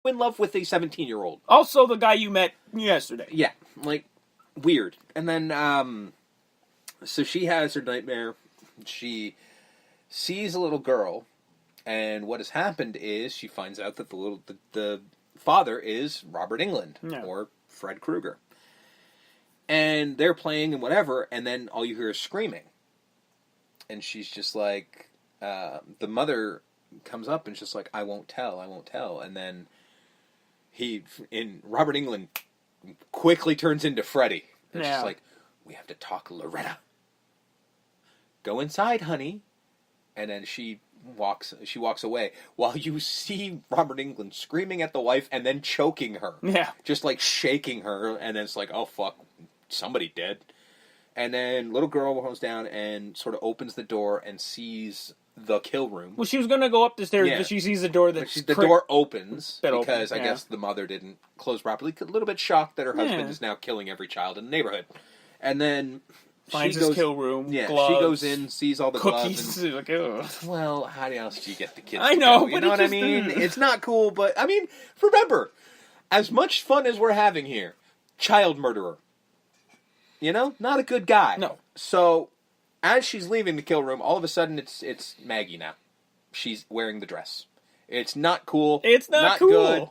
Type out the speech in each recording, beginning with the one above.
in love with a 17-year-old. Also, the guy you met yesterday. Yeah, like, weird. And then, so she has her nightmare. She sees a little girl, and what has happened is she finds out that the father is Robert Englund, or Fred Krueger. And they're playing and whatever, and then all you hear is screaming. And she's just like, the mother comes up and just like, I won't tell. And then Robert Englund quickly turns into Freddy. And she's like, we have to talk, Loretta. Go inside, honey. And then she walks away while you see Robert Englund screaming at the wife and then choking her. Yeah. Just like shaking her, and then it's like, oh fuck, somebody dead. And then little girl comes down and sort of opens the door and sees the kill room. Well, she was going to go up the stairs, but she sees the door the door opens because I guess the mother didn't close properly. A little bit shocked that her husband is now killing every child in the neighborhood. And then finds his kill room, gloves, she goes in, sees all the cookies. Gloves. And, well, how else do you get the kids I know, go? You know what I mean? It's not cool, but, I mean, remember, as much fun as we're having here, child murderer. You know? Not a good guy. No. So, as she's leaving the kill room, all of a sudden it's Maggie now. She's wearing the dress. It's not cool. It's not cool. Good.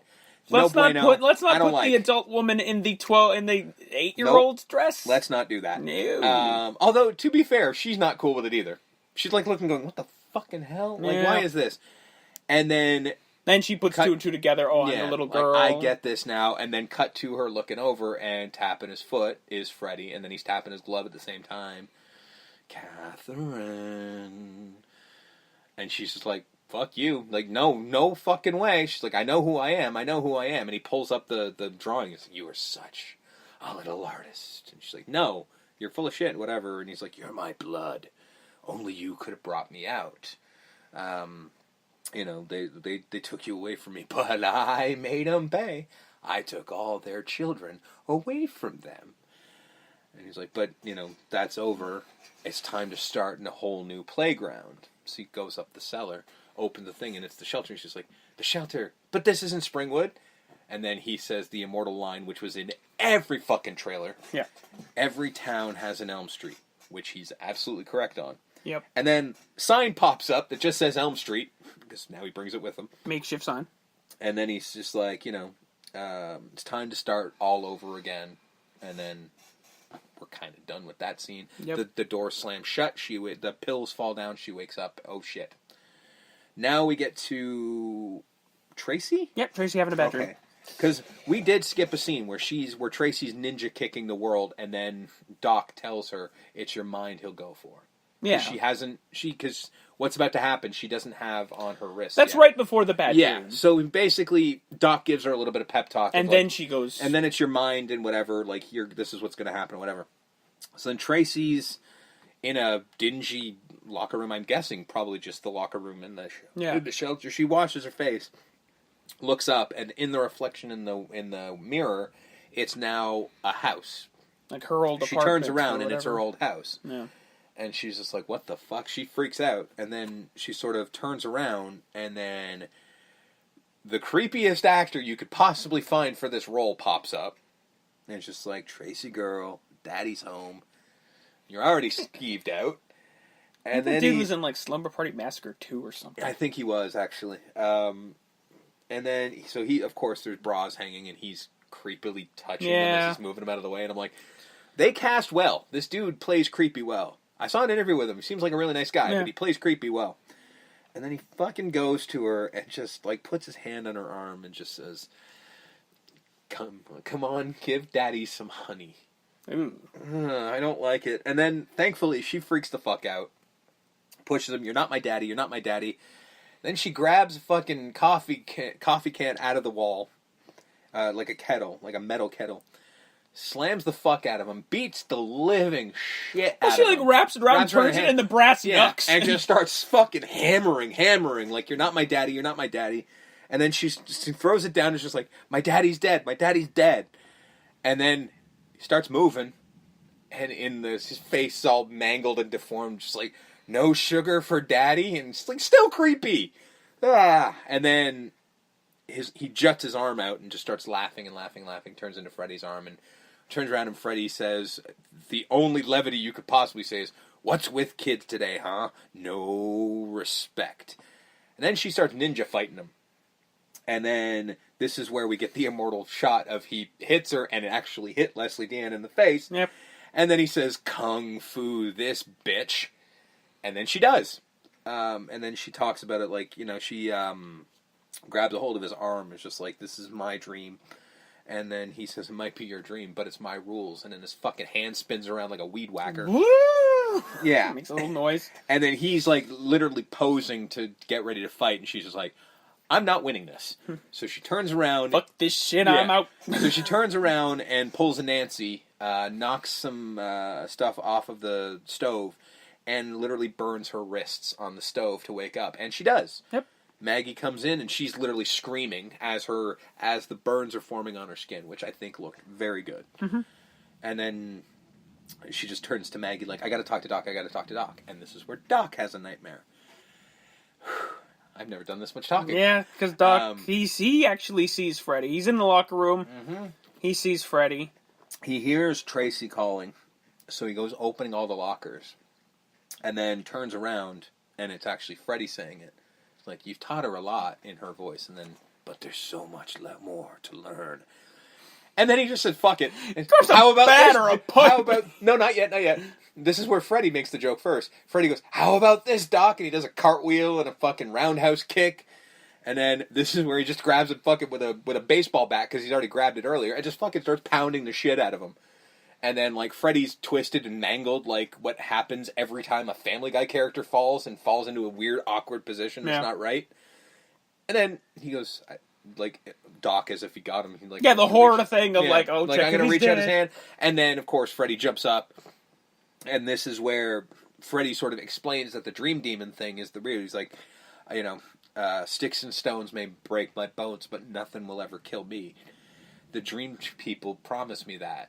Let's not put the adult woman in the 8-year-old's dress. Let's not do that. No. Although, to be fair, she's not cool with it either. She's like looking, going, "What the fucking hell? Like, why is this?" And then she puts two and two together. Oh, I'm a little girl. Like, I get this now. And then cut to her looking over and tapping his foot is Freddy, and then he's tapping his glove at the same time. Catherine, and she's just like, fuck you. Like, no fucking way. She's like, I know who I am. And he pulls up the drawing. He's like, you are such a little artist. And she's like, no, you're full of shit, whatever. And he's like, you're my blood. Only you could have brought me out. You know, they took you away from me, but I made them pay. I took all their children away from them. And he's like, but, you know, that's over. It's time to start in a whole new playground. So he goes up the cellar, opens the thing, and it's the shelter. He's just like, the shelter, but this isn't Springwood. And then he says the immortal line, which was in every fucking trailer. Yeah. Every town has an Elm Street, which he's absolutely correct on. Yep. And then sign pops up that just says Elm Street, because now he brings it with him. Makeshift sign. And then he's just like, you know, it's time to start all over again. And then we're kind of done with that scene. Yep. The door slams shut. The pills fall down. She wakes up. Oh, shit. Now we get to Tracy? Yep, Tracy having a bad dream. Okay. Because we did skip a scene where Tracy's ninja kicking the world, and then Doc tells her, it's your mind he'll go for. Yeah. Because what's about to happen, she doesn't have on her wrist. That's right before the bad dream. Yeah, so basically, Doc gives her a little bit of pep talk. And then she goes... And then it's your mind and whatever, like, this is what's going to happen or whatever. So then Tracy's in a dingy locker room, I'm guessing, probably just the locker room in the shelter. She washes her face, looks up, and in the reflection in the mirror, it's now a house. Like her old apartment. She turns around, and it's her old house. Yeah. And she's just like, what the fuck? She freaks out. And then she sort of turns around, and then the creepiest actor you could possibly find for this role pops up. And it's just like, Tracy girl, daddy's home. You're already skeeved out. And then the dude was in, like, Slumber Party Massacre 2 or something. I think he was, actually. And then, so he, of course, there's bras hanging, and he's creepily touching them as he's moving them out of the way. And I'm like, they cast well. This dude plays creepy well. I saw an interview with him. He seems like a really nice guy, but he plays creepy well. And then he fucking goes to her and just, like, puts his hand on her arm and just says, come on, give daddy some honey. Ooh. I don't like it. And then, thankfully, she freaks the fuck out. Pushes him, you're not my daddy, you're not my daddy. Then she grabs a fucking coffee can out of the wall, like a kettle, like a metal kettle. Slams the fuck out of him, beats the living shit out of him. She, like, wraps it around, turns it, and the brass knucks. And just starts fucking hammering, like, you're not my daddy, you're not my daddy. And then she throws it down and is just like, my daddy's dead. And then he starts moving, and his face is all mangled and deformed, just like, no sugar for daddy, and it's like, still creepy. And then he juts his arm out and just starts laughing and laughing, turns into Freddy's arm, and turns around and Freddy says, the only levity you could possibly say is, "What's with kids today, huh? No respect." And then she starts ninja fighting him. And then this is where we get the immortal shot of he hits her and it actually hit Leslie Dean in the face. Yep. And then he says, "Kung Fu this bitch." And then she does. And then she talks about it like, she grabs a hold of his arm. It's just like, "This is my dream." And then he says, "It might be your dream, but it's my rules." And then his fucking hand spins around like a weed whacker. Woo! Yeah. Makes a little noise. And then he's like literally posing to get ready to fight. And she's just like, "I'm not winning this." So she turns around. Fuck this shit, I'm out. So she turns around and pulls a Nancy, knocks some stuff off of the stove, and literally burns her wrists on the stove to wake up. And she does. Yep. Maggie comes in and she's literally screaming as the burns are forming on her skin, which I think looked very good. Mm-hmm. And then she just turns to Maggie like, "I gotta talk to Doc, I gotta talk to Doc." And this is where Doc has a nightmare. I've never done this much talking. Yeah, because Doc, he actually sees Freddy. He's in the locker room. Mm-hmm. He sees Freddy. He hears Tracy calling, so he goes opening all the lockers, and then turns around, and it's actually Freddy saying it. It's like, "You've taught her a lot," in her voice, and then, "But there's so much more to learn." And then he just said, "Fuck it." How about that or a punch? How about... No, not yet. This is where Freddy makes the joke first. Freddy goes, "How about this, Doc?" And he does a cartwheel and a fucking roundhouse kick. And then this is where he just grabs it fucking with a baseball bat, because he's already grabbed it earlier, and just fucking starts pounding the shit out of him. And then, like, Freddy's twisted and mangled, like what happens every time a Family Guy character falls into a weird, awkward position that's not right. And then he goes, like, Doc, as if he got him. He, like, the horror thing of, like, oh, like, check I'm going to reach dead. out his hand. And then, of course, Freddy jumps up. And this is where Freddy sort of explains that the Dream Demon thing is the real. He's like, "Sticks and stones may break my bones, but nothing will ever kill me. The Dream people promised me that."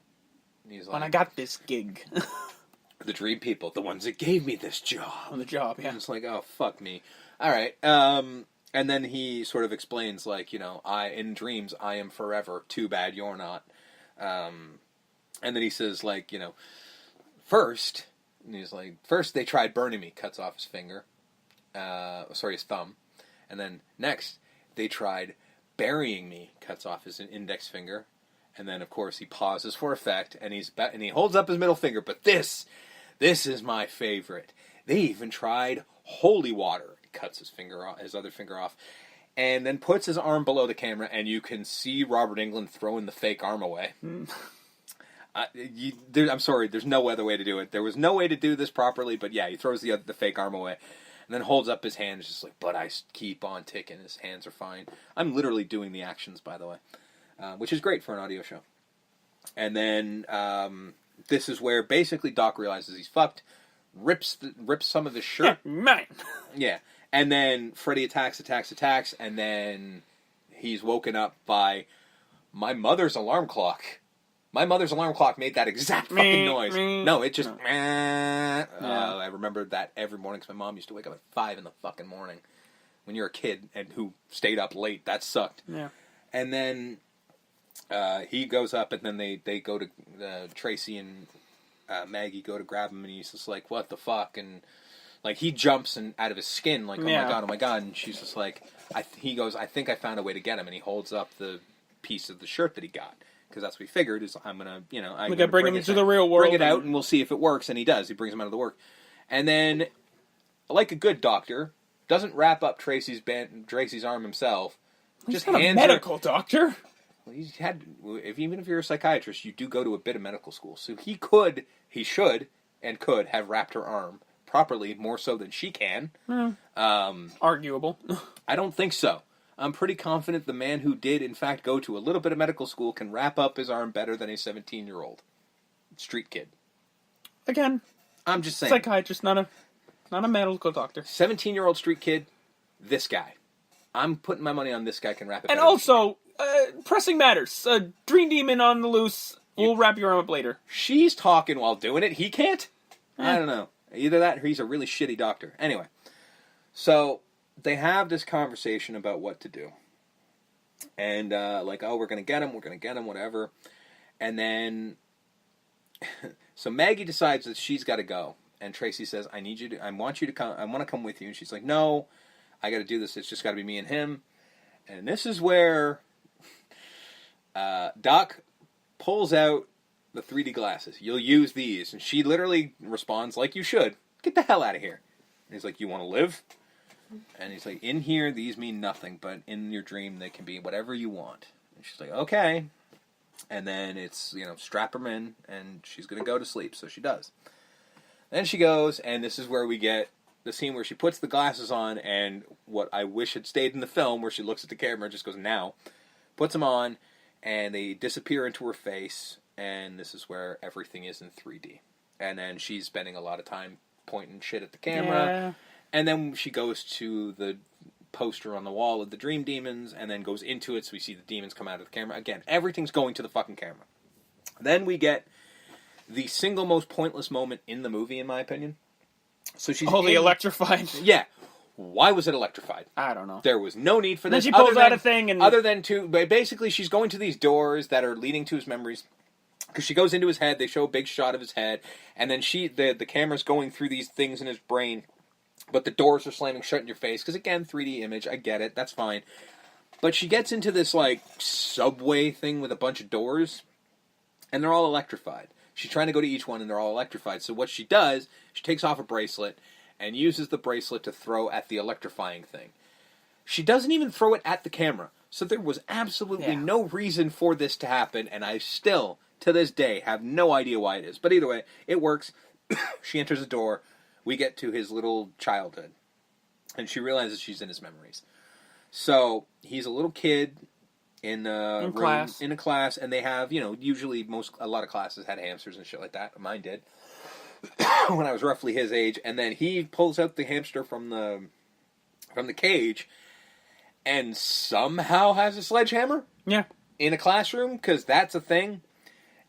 And he's like, "When I got this gig." The Dream people, the ones that gave me this job. On the job, yeah. And it's like, oh, fuck me. All right. And then he sort of explains, like, in dreams, I am forever. Too bad you're not. And then he says, like, first, and he's like, "First they tried burning me," cuts off his finger. His thumb. And then next, they tried burying me, cuts off his index finger. And then, of course, he pauses for effect, and he holds up his middle finger. But this is my favorite. They even tried holy water. He cuts his other finger off, and then puts his arm below the camera, and you can see Robert Englund throwing the fake arm away. I'm sorry, there's no other way to do it. There was no way to do this properly, but yeah, he throws the fake arm away, and then holds up his hands, just like, "But I keep on ticking." His hands are fine. I'm literally doing the actions, by the way, which is great for an audio show. And then this is where basically Doc realizes he's fucked, rips some of his shirt. Man. Yeah, and then Freddy attacks, and then he's woken up by my mother's alarm clock. My mother's alarm clock made that exact fucking noise. No, it just... I remember that every morning because my mom used to wake up at 5 in the fucking morning. When you're a kid and who stayed up late, that sucked. Yeah. And then he goes up, and then they go to... Tracy and Maggie go to grab him, and he's just like, "What the fuck?" And like he jumps out of his skin, like, oh my god. And she's just like... he goes, "I think I found a way to get him." And he holds up the piece of the shirt that he got. Because that's what we figured, is I'm going to, I'm going to bring him into the real world. Bring it out, and we'll see if it works. And he does. He brings him out of the work. And then, like a good doctor, doesn't wrap up Tracy's arm himself. He's not a medical doctor. Well, even if you're a psychiatrist, you do go to a bit of medical school. So he should have wrapped her arm properly, more so than she can. Arguable. I don't think so. I'm pretty confident the man who did, in fact, go to a little bit of medical school can wrap up his arm better than a 17-year-old street kid. Again, I'm just saying. Psychiatrist, not a medical doctor. 17-year-old street kid, this guy. I'm putting my money on this guy can wrap it. And also, pressing matters. Dream Demon on the loose. We'll wrap your arm up later. She's talking while doing it. He can't? I don't know. Either that or he's a really shitty doctor. Anyway. So... they have this conversation about what to do. And, like, oh, we're going to get him, whatever. And then, so Maggie decides that she's got to go. And Tracy says, I want to come with you. And she's like, no, I got to do this. It's just got to be me and him. And this is where Doc pulls out the 3D glasses. You'll use these. And she literally responds, like you should. Get the hell out of here. And he's like, you want to live? And he's like, in here, these mean nothing, but in your dream, they can be whatever you want. And she's like, okay. And then it's, strap her in, and she's going to go to sleep, so she does. Then she goes, and this is where we get the scene where she puts the glasses on, and what I wish had stayed in the film, where she looks at the camera and just goes, now. Puts them on, and they disappear into her face, and this is where everything is in 3D. And then she's spending a lot of time pointing shit at the camera. Yeah. And then she goes to the poster on the wall of the dream demons, and then goes into it, so we see the demons come out of the camera. Again, everything's going to the fucking camera. Then we get the single most pointless moment in the movie, in my opinion. So she's the electrified. Yeah. Why was it electrified? I don't know. There was no need for this. Then she pulls out a thing and... Other than basically, she's going to these doors that are leading to his memories. Because she goes into his head, they show a big shot of his head, and then the camera's going through these things in his brain, but the doors are slamming shut in your face, because again, 3D image, I get it, that's fine. But she gets into this, like, subway thing with a bunch of doors, and they're all electrified. She's trying to go to each one, and they're all electrified. So what she does, she takes off a bracelet, and uses the bracelet to throw at the electrifying thing. She doesn't even throw it at the camera. So there was absolutely no reason for this to happen, and I still, to this day, have no idea why it is. But either way, it works. She enters the door. We get to his little childhood. And she realizes she's in his memories. So he's a little kid in a class, and they have, usually a lot of classes had hamsters and shit like that. Mine did. When I was roughly his age. And then he pulls out the hamster from the cage and somehow has a sledgehammer? Yeah. In a classroom, because that's a thing.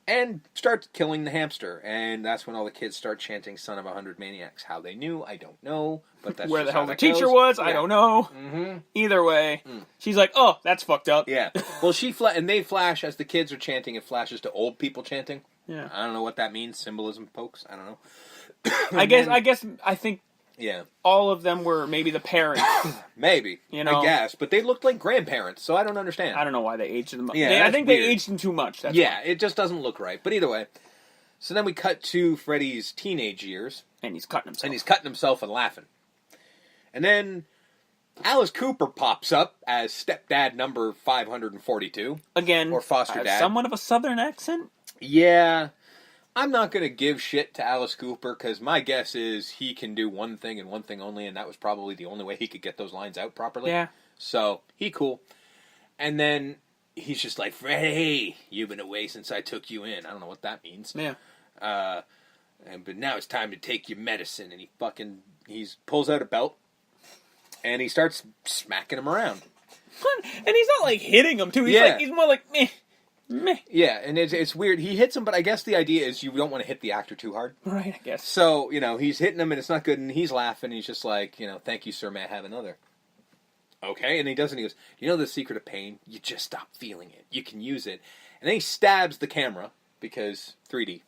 And starts killing the hamster. And that's when all the kids start chanting Son of 100 Maniacs. How they knew, I don't know. But that's where just the hell how the that teacher goes. was, Yeah. I don't know. Mm-hmm. Either way, she's like, oh, that's fucked up. Yeah. Well, and they flash, as the kids are chanting, it flashes to old people chanting. Yeah. I don't know what that means. Symbolism, folks. I don't know. I think yeah, all of them were maybe the parents. maybe. I guess. But they looked like grandparents, so I don't understand. I don't know why they aged them. Yeah, I think weird. they aged them too much. That's yeah, why. it just doesn't look right. But either way. So then we cut to Freddy's teenage years. And he's cutting himself. And laughing. And then Alice Cooper pops up as stepdad number 542. Again, or foster dad. Somewhat of a southern accent? Yeah. I'm not going to give shit to Alice Cooper, because my guess is he can do one thing and one thing only, and that was probably the only way he could get those lines out properly. Yeah. So, he cool. And then he's just like, Freddy, you've been away since I took you in. I don't know what that means. Yeah. But now it's time to take your medicine. And he pulls out a belt, and he starts smacking him around. And he's not like hitting him too. He's more like meh. Meh. Yeah, and it's weird. He hits him, but I guess the idea is you don't want to hit the actor too hard. Right, I guess. So, he's hitting him, and it's not good, and he's laughing. He's just like, thank you, sir, may I have another? Okay, and he doesn't. He goes, you know the secret of pain? You just stop feeling it. You can use it. And then he stabs the camera, because 3D.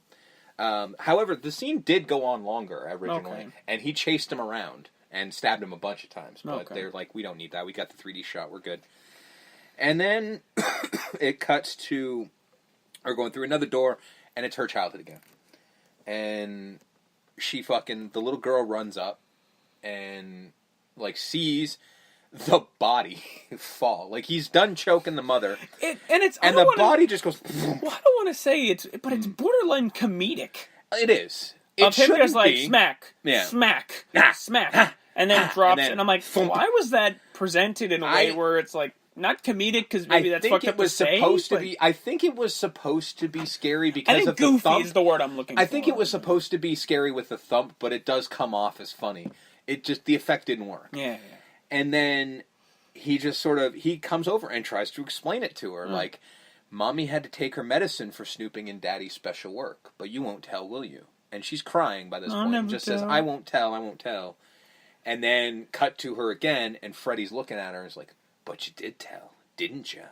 However, the scene did go on longer originally, and he chased him around and stabbed him a bunch of times. But they're like, we don't need that. We got the 3D shot. We're good. And then it cuts to her going through another door, and it's her childhood again. And the little girl runs up and, sees the body fall. He's done choking the mother. And the body just goes... Well, I don't want to say it's borderline comedic. It is. Of him just smack, smack, smack, and then drops, and I'm like, why was that presented in a way where it's not comedic, because maybe that's fucked up to say? I think it was supposed to be scary because of goofy the thump. Is the word I'm looking for. I think it was supposed to be scary with the thump, but it does come off as funny. The effect didn't work. Yeah. And then he just he comes over and tries to explain it to her, Mommy had to take her medicine for snooping in Daddy's special work, but you won't tell, will you? And she's crying by this point and just says, I won't tell. And then cut to her again, and Freddy's looking at her and is like, but you did tell, Didn't you?